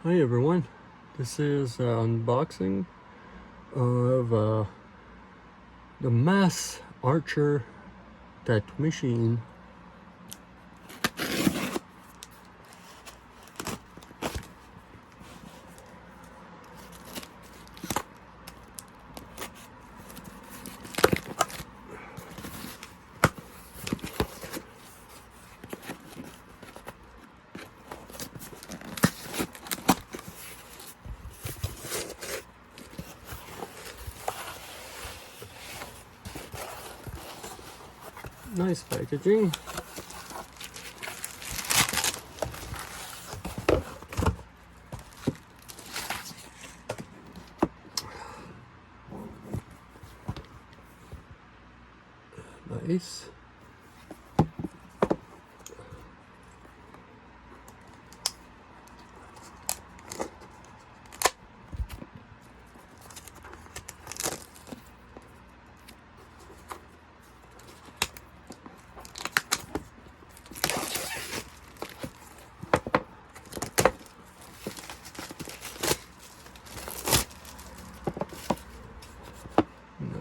Hi everyone, this is unboxing of the MAST Archer tattoo machine. Nice packaging.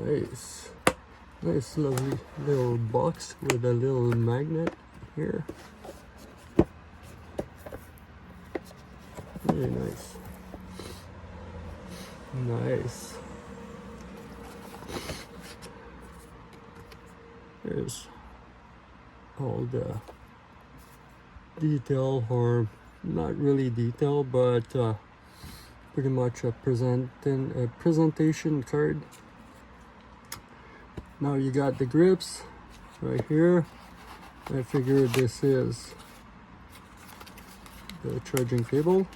Nice. Nice lovely little box with a little magnet here. Very nice. Nice. There's all the detail, or not really detail, but pretty much a presentation card. Now you got the grips right here. I figure this is the charging cable.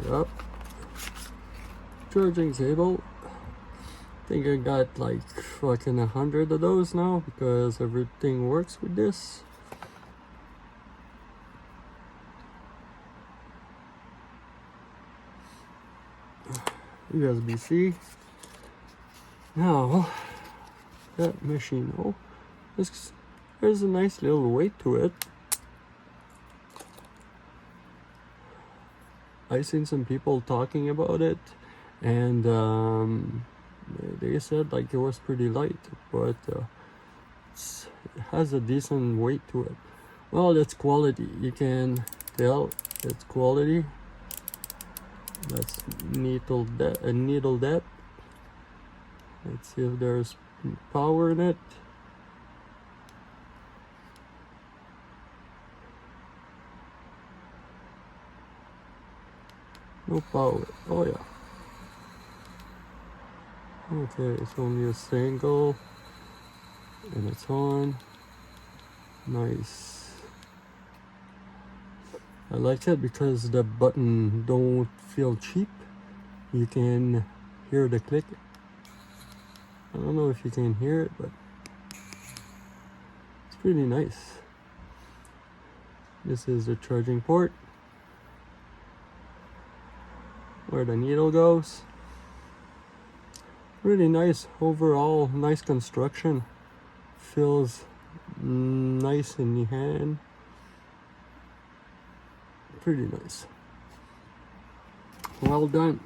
Yep, charging cable. I think I got like fucking 100 of those now because everything works with this. USB-C. Now that machine, oh, there's a nice little weight to it. I seen some people talking about it, and they said like it was pretty light, but it has a decent weight to it. Well, it's quality. You can tell it's quality. That's needle depth. Let's see if there's power in it. No power. Oh yeah. Okay, it's only a single, and it's on. Nice. I like it because the button don't feel cheap. You can hear the click. I don't know if you can hear it, but it's pretty nice. This is the charging port where the needle goes. Really nice overall, nice construction. Feels nice in the hand. Pretty nice. Well done.